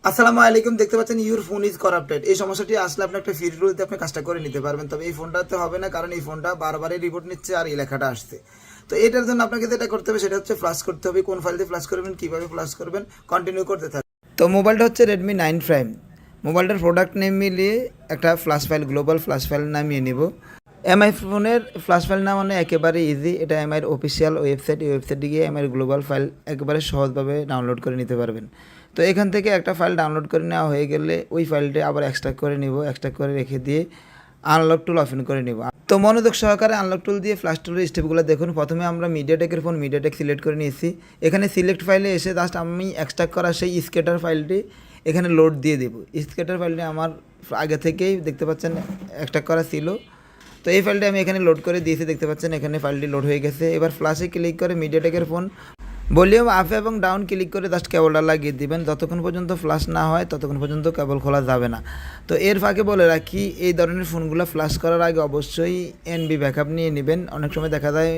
আসসালামু আলাইকুম। দেখতে পাচ্ছেন ইউর ফোন ইজ করাপ্টেড। এই সমস্যাটি আসলে আপনি একটা ফ্রি রুলতে আপনি কাজটা করে নিতে পারবেন, তবে এই ফোনটাতে হবে না, কারণ এই ফোনটা বারবারই রিপোর্ট নিচ্ছে আর এই লেখাটা আসছে। তো এটার জন্য আপনাকে যেটা করতে হবে সেটা হচ্ছে ফ্লাশ করতে হবে। কোন ফাইল দিয়ে ফ্লাশ করবেন, কীভাবে ফ্লাশ করবেন, কন্টিনিউ করতে থাকবেন। তো মোবাইলটা হচ্ছে রেডমি 9 প্রাইম। মোবাইলটার প্রোডাক্ট নেম মিলিয়ে একটা flush file, global flush file নামিয়ে নিব। এমআই ফোনের ফ্লাশ ফাইল নামানো একেবারে ইজি। এটা এমআইয়ের অফিসিয়াল ওয়েবসাইট, এই ওয়েবসাইটে গিয়ে এমআইয়ের গ্লোবাল ফাইল একেবারে সহজভাবে ডাউনলোড করে নিতে পারবেন। তো এখান থেকে একটা ফাইল ডাউনলোড করে নেওয়া হয়ে গেলে ওই ফাইলটা আবার এক্সট্রাক্ট করে নিব। এক্সট্রাক্ট করে রেখে দিয়ে আনলক টুল ওপেন করে নিব। তো মনোযোগ সহকারে আনলক টুল দিয়ে ফ্লাশ টুলের স্টেপগুলো দেখুন। প্রথমে আমরা মিডিয়াটেকের ফোন, মিডিয়াটেক সিলেক্ট করে নিয়েছি। এখানে সিলেক্ট ফাইলে এসে জাস্ট আমি এক্সট্রাক্ট করা সেই স্কেটার ফাইলটি এখানে লোড দিয়ে দেবো। স্কেটার ফাইলটি আমার আগে থেকেই দেখতে পাচ্ছেন এক্সট্রাক্ট করা ছিল। তো এই ফাইলটি আমি এখানে লোড করে দিয়েছি, দেখতে পাচ্ছেন এখানে ফাইলটি লোড হয়ে গেছে। এবার ফ্ল্যাশে ক্লিক করে মিডিয়াটেকের ফোন ভলিউম আপ এবং ডাউন ক্লিক করে জাস্ট কেবলটা লাগিয়ে দিবেন। যতক্ষণ পর্যন্ত ফ্ল্যাশ না হয় ততক্ষণ পর্যন্ত কেবল খোলা যাবে না। তো এর ফাঁকে বলে রাখি, এই ধরনের ফোনগুলো ফ্ল্যাশ করার আগে অবশ্যই এনবি ব্যাকআপ নিয়ে নেবেন। অনেক সময় দেখা যায়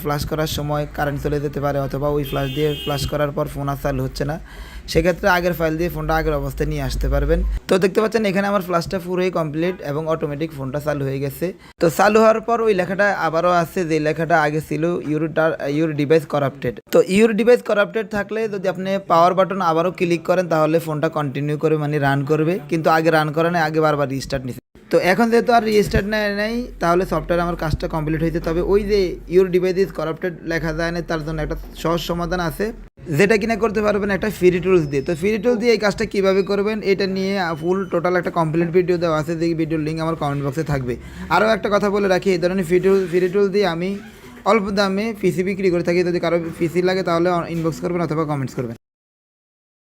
ফ্ল্যাশ করার সময় কারেন্ট চলে যেতে পারে, অথবা ওই ফ্ল্যাশ দিয়ে ফ্ল্যাশ করার পর ফোন আর চালু হচ্ছে না। সেক্ষেত্রে আগের ফাইল দিয়ে ফোনটা আগের অবস্থায় নিয়ে আসতে পারবেন। তো দেখতে পাচ্ছেন এখানে আমার ফ্ল্যাশটা পুরোই কমপ্লিট এবং অটোমেটিক ফোনটা চালু হয়ে গেছে। তো চালু হওয়ার পর ওই লেখাটা আবারও আছে, যে লেখাটা আগে ছিল ইউর ডিভাইস করাপ্টেড। তো ইউর ডিভাইস করাপ্টেড থাকলে যদি আপনি পাওয়ার বাটন আবারও ক্লিক করেন তাহলে ফোনটা কন্টিনিউ করে মানে রান করবে, কিন্তু আগে রান করে না, আগে বারবার রিস্টার্ট নিচ্ছে। তো এখন যেহেতু আর রিস্টার্ট নেই তাহলে সফটওয়্যার আমার কাজটা কমপ্লিট হয়েছে। তবে ওই যে ইউর ডিভাইস ইজ করাপ্টেড লেখা যায় না, তার জন্য একটা সহজ সমাধান আছে, যেটা কিনা করতে পারবেন একটা ফ্রি টুলস দিয়ে। তো ফ্রি টুলস দিয়ে এই কাজটা কীভাবে করবেন এটা নিয়ে ফুল টোটাল একটা কমপ্লিট ভিডিও দেওয়া আছে, যে ভিডিওর লিঙ্ক আমার কমেন্ট বক্সে থাকবে। আরও একটা কথা বলে রাখি, এই ধরনের ফ্রি টুলস দিয়ে আমি অল্প দামে পিসি বিক্রি করে থাকি। যদি কারো পিসি লাগে তাহলে ইনবক্স করবেন অথবা কমেন্টস করবেন।